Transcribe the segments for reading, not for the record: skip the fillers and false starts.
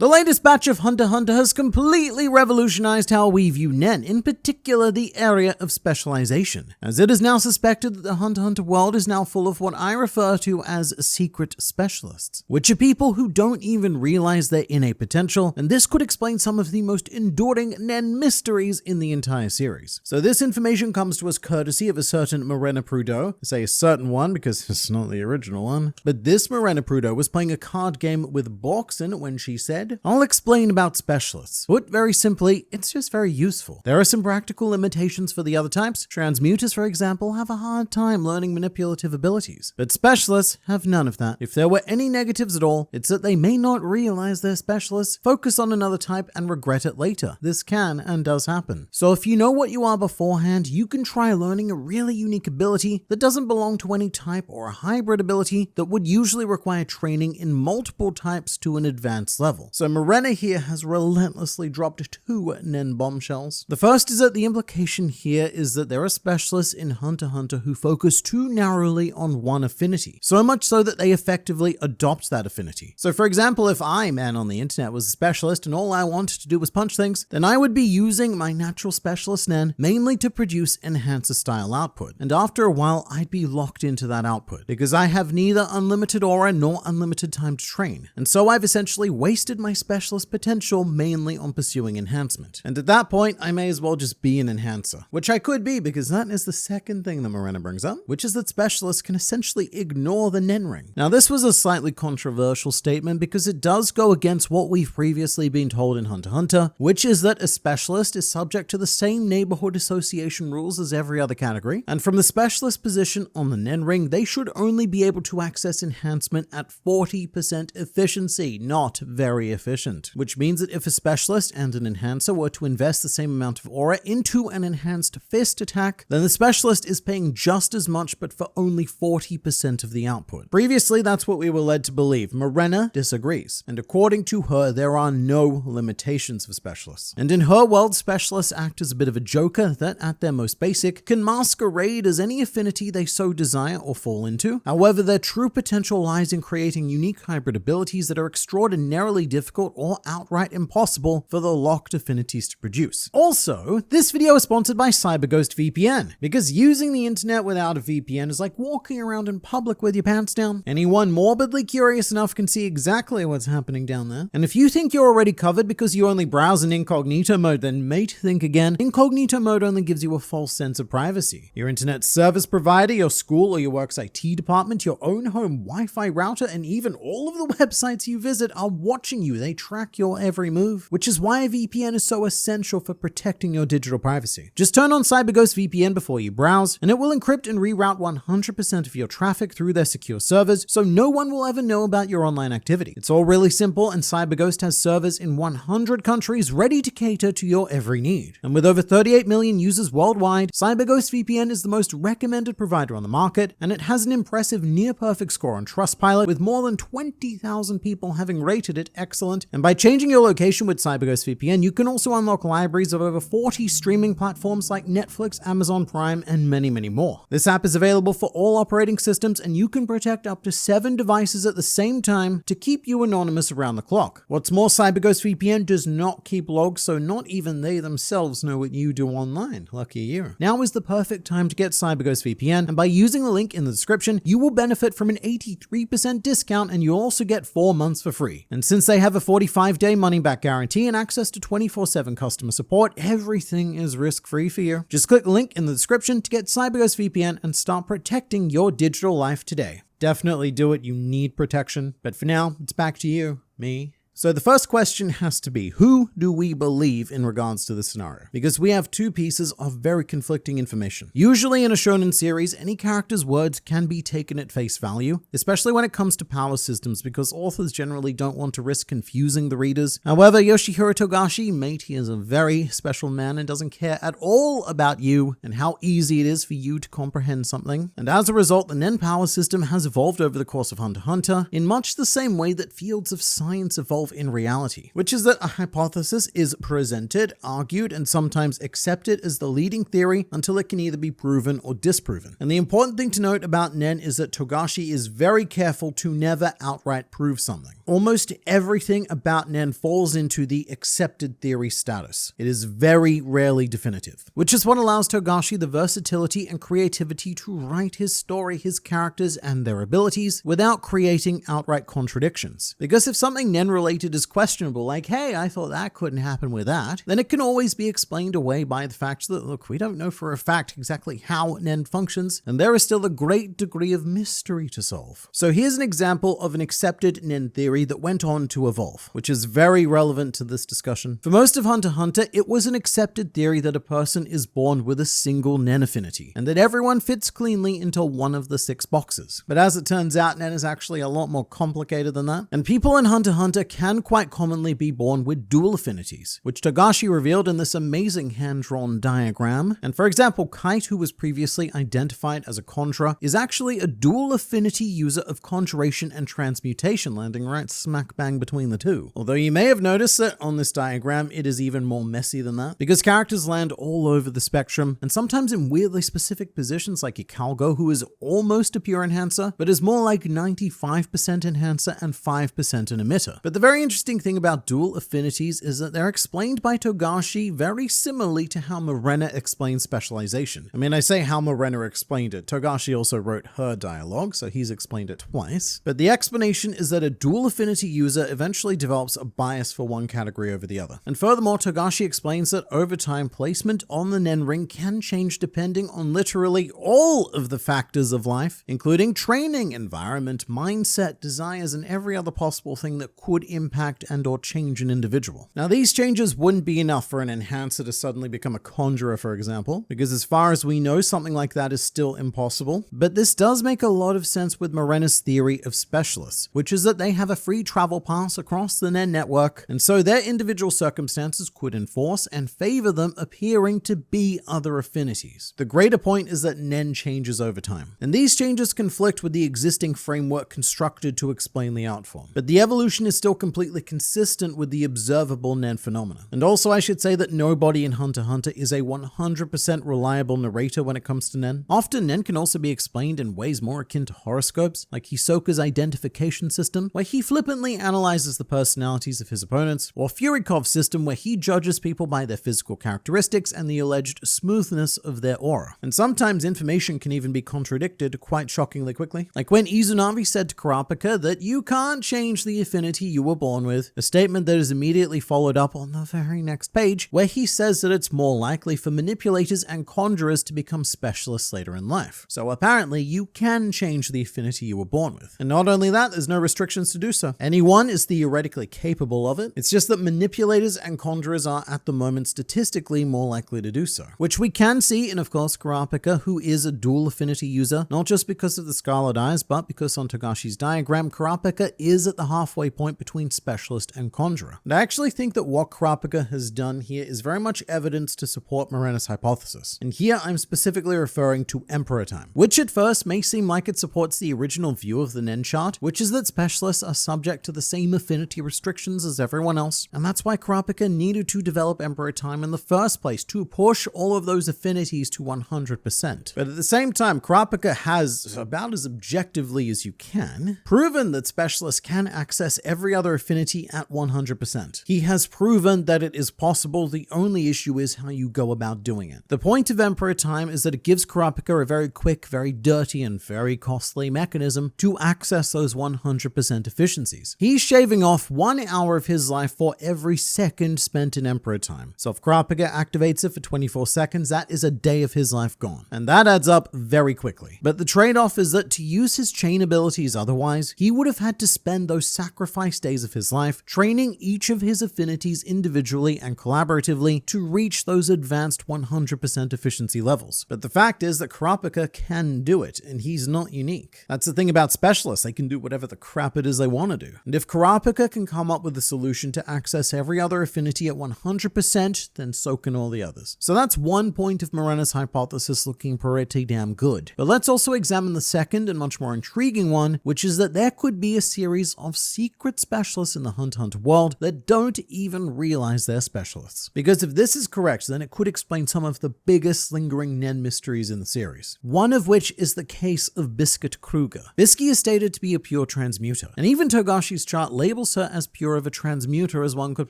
The latest batch of Hunter x Hunter has completely revolutionized how we view Nen, in particular the area of specialization, as it is now suspected that the Hunter x Hunter world is now full of what I refer to as secret specialists, which are people who don't even realize their innate potential, and this could explain some of the most enduring Nen mysteries in the entire series. So this information comes to us courtesy of a certain Morena Prudhoe. I say a certain one because it's not the original one, but this Morena Prudhoe was playing a card game with Borkson when she said, "I'll explain about specialists. Put very simply, it's just very useful. There are some practical limitations for the other types. Transmuters, for example, have a hard time learning manipulative abilities, but specialists have none of that. If there were any negatives at all, it's that they may not realize they're specialists, focus on another type, and regret it later. This can and does happen. So if you know what you are beforehand, you can try learning a really unique ability that doesn't belong to any type or a hybrid ability that would usually require training in multiple types to an advanced level." So Morena here has relentlessly dropped two Nen bombshells. The first is that the implication here is that there are specialists in Hunter x Hunter who focus too narrowly on one affinity, so much so that they effectively adopt that affinity. So for example, if I, man on the internet, was a specialist and all I wanted to do was punch things, then I would be using my natural specialist Nen mainly to produce enhancer style output, and after a while I'd be locked into that output because I have neither unlimited aura nor unlimited time to train, and so I've essentially wasted my specialist potential mainly on pursuing enhancement. And at that point, I may as well just be an enhancer, which I could be because that is the second thing that Morena brings up, which is that specialists can essentially ignore the Nen ring. Now this was a slightly controversial statement because it does go against what we've previously been told in Hunter x Hunter, which is that a specialist is subject to the same neighborhood association rules as every other category, and from the specialist position on the Nen ring, they should only be able to access enhancement at 40% efficiency, not very efficient, which means that if a specialist and an enhancer were to invest the same amount of aura into an enhanced fist attack, then the specialist is paying just as much but for only 40% of the output. Previously, that's what we were led to believe. Morena disagrees, and according to her, there are no limitations for specialists. And in her world, specialists act as a bit of a joker that, at their most basic, can masquerade as any affinity they so desire or fall into. However, their true potential lies in creating unique hybrid abilities that are extraordinarily difficult or outright impossible for the locked affinities to produce. Also, this video is sponsored by CyberGhost VPN, because using the internet without a VPN is like walking around in public with your pants down. Anyone morbidly curious enough can see exactly what's happening down there. And if you think you're already covered because you only browse in incognito mode, then mate, think again. Incognito mode only gives you a false sense of privacy. Your internet service provider, your school or your work's IT department, your own home Wi-Fi router, and even all of the websites you visit are watching you. They track your every move, which is why a VPN is so essential for protecting your digital privacy. Just turn on CyberGhost VPN before you browse, and it will encrypt and reroute 100% of your traffic through their secure servers, so no one will ever know about your online activity. It's all really simple, and CyberGhost has servers in 100 countries ready to cater to your every need. And with over 38 million users worldwide, CyberGhost VPN is the most recommended provider on the market, and it has an impressive near-perfect score on Trustpilot, with more than 20,000 people having rated it excellent. And by changing your location with CyberGhost VPN, you can also unlock libraries of over 40 streaming platforms like Netflix, Amazon Prime, and many, many more. This app is available for all operating systems, and you can protect up to 7 devices at the same time to keep you anonymous around the clock. What's more, CyberGhost VPN does not keep logs, so not even they themselves know what you do online. Lucky you. Now is the perfect time to get CyberGhost VPN, and by using the link in the description, you will benefit from an 83% discount, and you'll also get 4 months for free. And since they have a 45-day money-back guarantee and access to 24/7 customer support, everything is risk-free for you. Just click the link in the description to get CyberGhost VPN and start protecting your digital life today. Definitely do it, you need protection. But for now, it's back to you, me. So the first question has to be, who do we believe in regards to this scenario? Because we have two pieces of very conflicting information. Usually in a shonen series, any character's words can be taken at face value, especially when it comes to power systems, because authors generally don't want to risk confusing the readers. However, Yoshihiro Togashi, mate, he is a very special man and doesn't care at all about you and how easy it is for you to comprehend something. And as a result, the Nen power system has evolved over the course of Hunter x Hunter in much the same way that fields of science evolve evolve in reality, which is that a hypothesis is presented, argued, and sometimes accepted as the leading theory until it can either be proven or disproven. And the important thing to note about Nen is that Togashi is very careful to never outright prove something. Almost everything about Nen falls into the accepted theory status. It is very rarely definitive, which is what allows Togashi the versatility and creativity to write his story, his characters, and their abilities without creating outright contradictions. Because if something Nen related is questionable, like, hey, I thought that couldn't happen with that, then it can always be explained away by the fact that, look, we don't know for a fact exactly how Nen functions, and there is still a great degree of mystery to solve. So here's an example of an accepted Nen theory that went on to evolve, which is very relevant to this discussion. For most of Hunter x Hunter, it was an accepted theory that a person is born with a single Nen affinity, and that everyone fits cleanly into one of the 6 boxes. But as it turns out, Nen is actually a lot more complicated than that, and people in Hunter x Hunter can quite commonly be born with dual affinities, which Togashi revealed in this amazing hand-drawn diagram. And for example, Kite, who was previously identified as a Conjurer, is actually a dual affinity user of Conjuration and Transmutation, landing right smack bang between the two. Although you may have noticed that on this diagram, it is even more messy than that, because characters land all over the spectrum, and sometimes in weirdly specific positions like Ikalgo, who is almost a pure enhancer, but is more like 95% enhancer and 5% an emitter. But the very interesting thing about dual affinities is that they're explained by Togashi very similarly to how Morena explains specialization. I mean, I say how Morena explained it. Togashi also wrote her dialogue, so he's explained it twice. But the explanation is that a dual affinity user eventually develops a bias for one category over the other. And furthermore, Togashi explains that over time, placement on the Nen ring can change depending on literally all of the factors of life, including training, environment, mindset, desires, and every other possible thing that could impact and or change an individual. Now, these changes wouldn't be enough for an enhancer to suddenly become a conjurer, for example, because as far as we know, something like that is still impossible. But this does make a lot of sense with Morena's theory of specialists, which is that they have a free travel pass across the Nen network, and so their individual circumstances could enforce and favor them appearing to be other affinities. The greater point is that Nen changes over time, and these changes conflict with the existing framework constructed to explain the outform. But the evolution is still completely consistent with the observable Nen phenomena. And also I should say that nobody in Hunter x Hunter is a 100% reliable narrator when it comes to Nen. Often Nen can also be explained in ways more akin to horoscopes, like Hisoka's identification system, where he flippantly analyzes the personalities of his opponents, or Furikov's system, where he judges people by their physical characteristics and the alleged smoothness of their aura. And sometimes information can even be contradicted quite shockingly quickly. Like when Izunami said to Kurapika that you can't change the affinity you were born with, a statement that is immediately followed up on the very next page, where he says that it's more likely for manipulators and conjurers to become specialists later in life. So apparently you can change the affinity you were born with. And not only that, there's no restrictions to do so. Anyone is theoretically capable of it. It's just that manipulators and conjurers are at the moment statistically more likely to do so, which we can see in, of course, Kurapika, who is a dual affinity user, not just because of the Scarlet Eyes, but because on Togashi's diagram, Kurapika is at the halfway point between specialist and conjurer. And I actually think that what Kurapika has done here is very much evidence to support Morena's hypothesis. And here I'm specifically referring to Emperor Time, which at first may seem like it supports the original view of the Nen chart, which is that specialists are subject to the same affinity restrictions as everyone else, and that's why Kurapika needed to develop Emperor Time in the first place, to push all of those affinities to 100%. But at the same time, Kurapika has, about as objectively as you can, proven that specialists can access every other affinity at 100%. He has proven that it is possible, the only issue is how you go about doing it. The point of Emperor Time is that it gives Kurapika a very quick, very dirty, and very costly mechanism to access those 100% efficiencies. He's shaving off 1 hour of his life for every second spent in Emperor Time. So if Kurapika activates it for 24 seconds, that is a day of his life gone. And that adds up very quickly. But the trade-off is that to use his chain abilities otherwise, he would have had to spend those sacrifice days of his life training each of his affinities individually and collaboratively to reach those advanced 100% efficiency levels. But the fact is that Kurapika can do it, and he's not unique. That's the thing about specialists, they can do whatever the crap it is they want to do. And if Kurapika can come up with a solution to access every other affinity at 100%, then so can all the others. So that's one point of Morena's hypothesis looking pretty damn good. But let's also examine the second and much more intriguing one, which is that there could be a series of secret specialists specialists in the Hunter x Hunter world that don't even realize they're specialists. Because if this is correct, then it could explain some of the biggest lingering Nen mysteries in the series. One of which is the case of Biscuit Kruger. Bisky is stated to be a pure transmuter, and even Togashi's chart labels her as pure of a transmuter as one could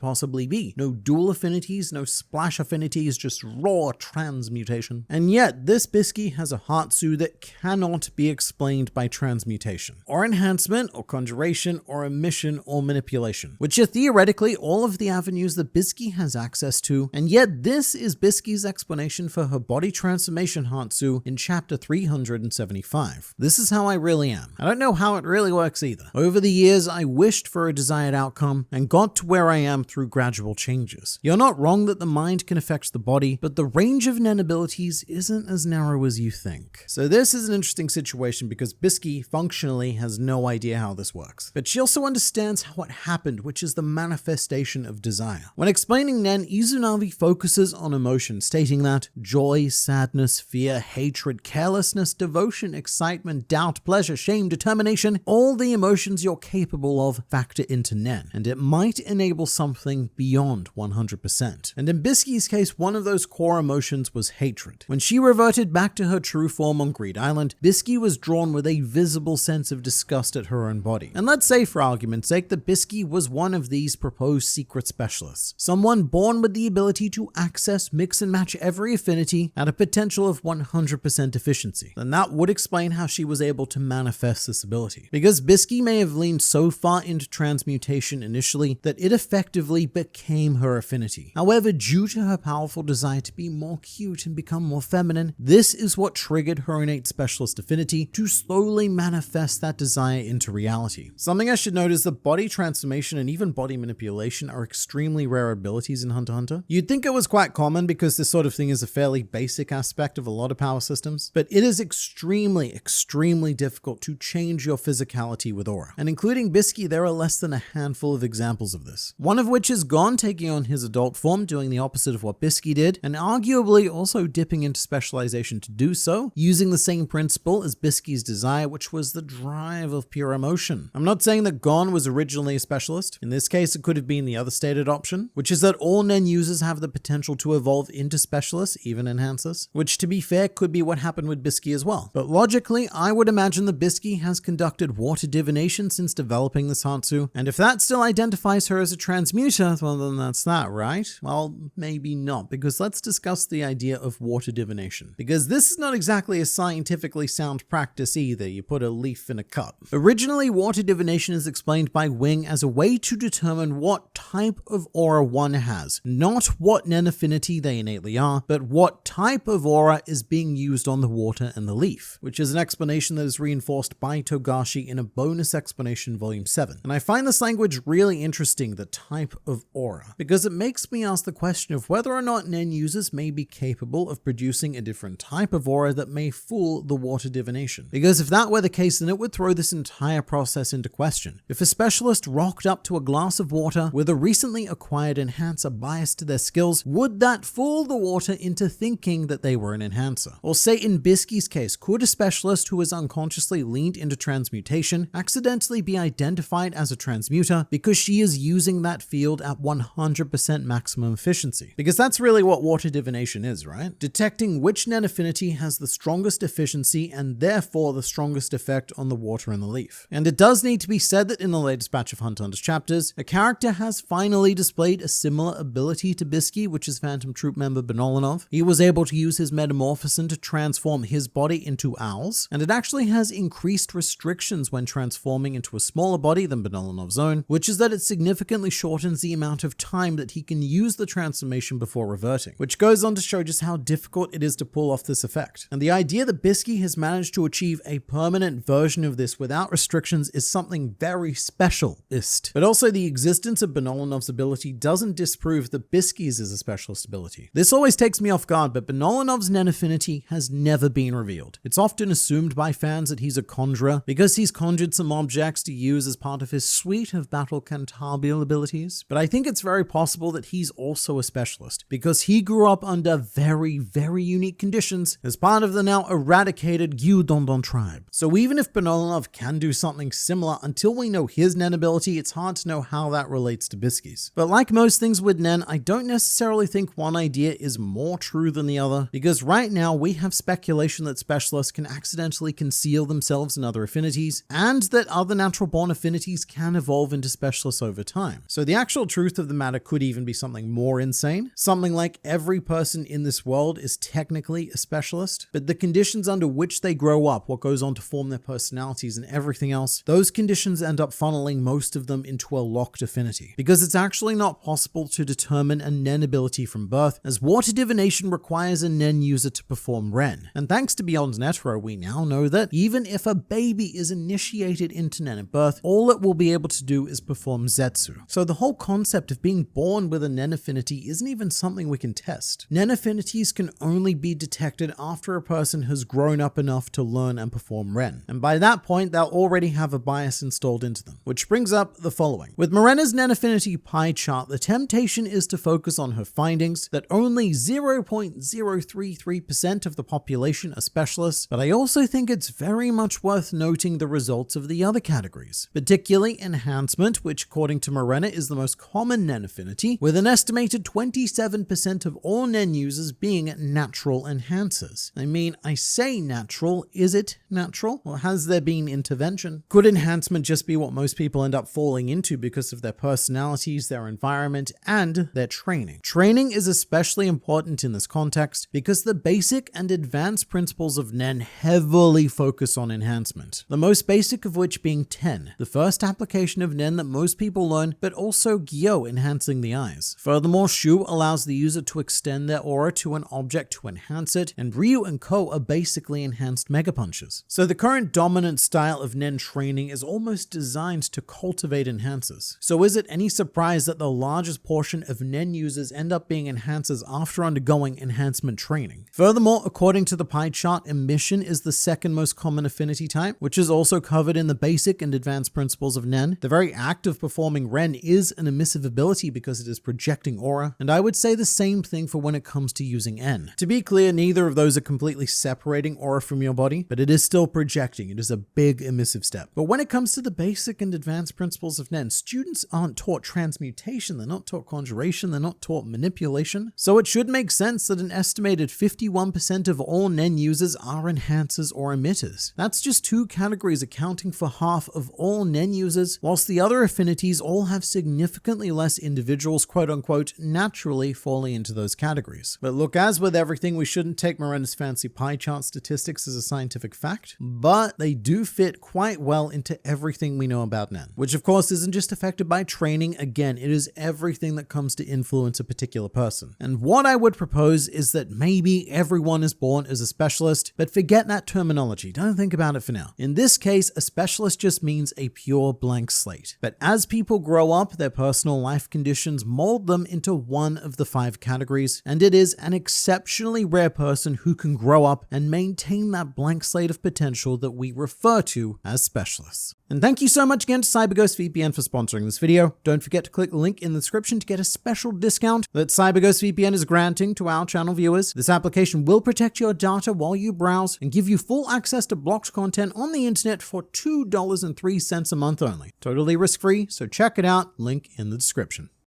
possibly be. No dual affinities, no splash affinities, just raw transmutation. And yet, this Bisky has a Hatsu that cannot be explained by transmutation, or enhancement, or conjuration, or emission, or manipulation, which are theoretically all of the avenues that Bisky has access to, and yet this is Bisky's explanation for her body transformation Hatsu in chapter 375. This is how I really am. I don't know how it really works either. Over the years, I wished for a desired outcome and got to where I am through gradual changes. You're not wrong that the mind can affect the body, but the range of Nen abilities isn't as narrow as you think. So this is an interesting situation because Bisky functionally has no idea how this works. But she also understands how it happened, which is the manifestation of desire. When explaining Nen, Izunavi focuses on emotion, stating that joy, sadness, fear, hatred, carelessness, devotion, excitement, doubt, pleasure, shame, determination, all the emotions you're capable of factor into Nen, and it might enable something beyond 100%. And in Bisky's case, one of those core emotions was hatred. When she reverted back to her true form on Greed Island, Bisky was drawn with a visible sense of disgust at her own body. And let's say, for argument's sake, that Bisky was one of these proposed secret specialists. Someone born with the ability to access, mix and match every affinity at a potential of 100% efficiency. Then that would explain how she was able to manifest this ability. Because Bisky may have leaned so far into transmutation initially that it effectively became her affinity. However, due to her powerful desire to be more cute and become more feminine, this is what triggered her innate specialist affinity to slowly manifest that desire into reality. Something I should note is that body transformation and even body manipulation are extremely rare abilities in Hunter x Hunter. You'd think it was quite common because this sort of thing is a fairly basic aspect of a lot of power systems, but it is extremely difficult to change your physicality with aura. And including Bisky, there are less than a handful of examples of this. One of which is Gon taking on his adult form, doing the opposite of what Bisky did, and arguably also dipping into specialization to do so, using the same principle as Bisky's desire, which was the drive of pure emotion. I'm not saying that Gon was originally a specialist. In this case, it could have been the other stated option, which is that all Nen users have the potential to evolve into specialists, even enhancers, which to be fair could be what happened with Bisky as well. But logically, I would imagine that Bisky has conducted water divination since developing this Hatsu, and if that still identifies her as a transmuter, well then that's that, right? Well, maybe not, because let's discuss the idea of water divination. Because this is not exactly a scientifically sound practice either. You put a leaf in a cup. Originally, water divination is explained by Wing as a way to determine what type of aura one has. Not what Nen affinity they innately are, but what type of aura is being used on the water and the leaf, which is an explanation that is reinforced by Togashi in a bonus explanation volume 7. And I find this language really interesting, the type of aura, because it makes me ask the question of whether or not Nen users may be capable of producing a different type of aura that may fool the water divination. Because if that were the case, then it would throw this entire process into question. If a specialist rocked up to a glass of water with a recently acquired enhancer biased to their skills, would that fool the water into thinking that they were an enhancer? Or say in Bisky's case, could a specialist who has unconsciously leaned into transmutation accidentally be identified as a transmuter because she is using that field at 100% maximum efficiency? Because that's really what water divination is, right? Detecting which Nen affinity has the strongest efficiency and therefore the strongest effect on the water and the leaf. And it does need to be said that in the latest batch of Hunter x Hunter's chapters, a character has finally displayed a similar ability to Bisky, which is Phantom Troop member Benolinov. He was able to use his metamorphosin to transform his body into owls, and it actually has increased restrictions when transforming into a smaller body than Benolinov's own, which is that it significantly shortens the amount of time that he can use the transformation before reverting, which goes on to show just how difficult it is to pull off this effect. And the idea that Bisky has managed to achieve a permanent version of this without restrictions is something very specialist. But also the existence of Benolinov's ability doesn't disprove that Bisky's is a specialist ability. This always takes me off guard, but Benolinov's Nen affinity has never been revealed. It's often assumed by fans that he's a conjurer because he's conjured some objects to use as part of his suite of battle cantabile abilities, but I think it's very possible that he's also a specialist because he grew up under very unique conditions as part of the now eradicated Gyudondon tribe. So even if Benolinov can do something similar, until we know his Nen ability ability, it's hard to know how that relates to Bisky's. But like most things with Nen, I don't necessarily think one idea is more true than the other, because right now we have speculation that specialists can accidentally conceal themselves in other affinities, and that other natural born affinities can evolve into specialists over time. So the actual truth of the matter could even be something more insane. Something like every person in this world is technically a specialist, but the conditions under which they grow up, what goes on to form their personalities and everything else, those conditions end up funneling most of them into a locked affinity. Because it's actually not possible to determine a Nen ability from birth, as water divination requires a Nen user to perform Ren. And thanks to Beyond Netero, we now know that even if a baby is initiated into Nen at birth, all it will be able to do is perform Zetsu. So the whole concept of being born with a Nen affinity isn't even something we can test. Nen affinities can only be detected after a person has grown up enough to learn and perform Ren. And by that point, they'll already have a bias installed into them. Which brings up the following. With Morena's Nen affinity pie chart, the temptation is to focus on her findings that only 0.033% of the population are specialists, but I also think it's very much worth noting the results of the other categories, particularly enhancement, which according to Morena is the most common Nen affinity, with an estimated 27% of all Nen users being natural enhancers. I mean, I say natural, is it natural? Or has there been intervention? Could enhancement just be what most people end up falling into because of their personalities, their environment, and their training? Training is especially important in this context because the basic and advanced principles of Nen heavily focus on enhancement, the most basic of which being Ten, the first application of Nen that most people learn, but also Gyo, enhancing the eyes. Furthermore, Shu allows the user to extend their aura to an object to enhance it, and Ryu and Ko are basically enhanced Mega Punches. So the current dominant style of Nen training is almost designed to cultivate enhancers. So is it any surprise that the largest portion of Nen users end up being enhancers after undergoing enhancement training? Furthermore, according to the pie chart, emission is the second most common affinity type, which is also covered in the basic and advanced principles of Nen. The very act of performing Ren is an emissive ability because it is projecting aura, and I would say the same thing for when it comes to using En. To be clear, neither of those are completely separating aura from your body, but it is still projecting. It is a big emissive step. But when it comes to the basic and advanced principles of Nen, students aren't taught transmutation, they're not taught conjuration, they're not taught manipulation. So it should make sense that an estimated 51% of all Nen users are enhancers or emitters. That's just two categories accounting for half of all Nen users, whilst the other affinities all have significantly less individuals, quote unquote, naturally falling into those categories. But look, as with everything, we shouldn't take Morena's fancy pie chart statistics as a scientific fact, but they do fit quite well into everything we know about Nen, which of course isn't just affected by training. Again, it is everything that comes to influence a particular person. And what I would propose is that maybe everyone is born as a specialist, but forget that terminology. Don't think about it for now. In this case, a specialist just means a pure blank slate. But as people grow up, their personal life conditions mold them into one of the 5 categories, and it is an exceptionally rare person who can grow up and maintain that blank slate of potential that we refer to as specialists. And thank you so much again to CyberGhost VPN for sponsoring this video. Don't forget to click the link in the description to get a special discount that CyberGhost VPN is granting to our channel viewers. This application will protect your data while you browse and give you full access to blocked content on the internet for $2.03 a month only. Totally risk-free, so check it out, link in the description.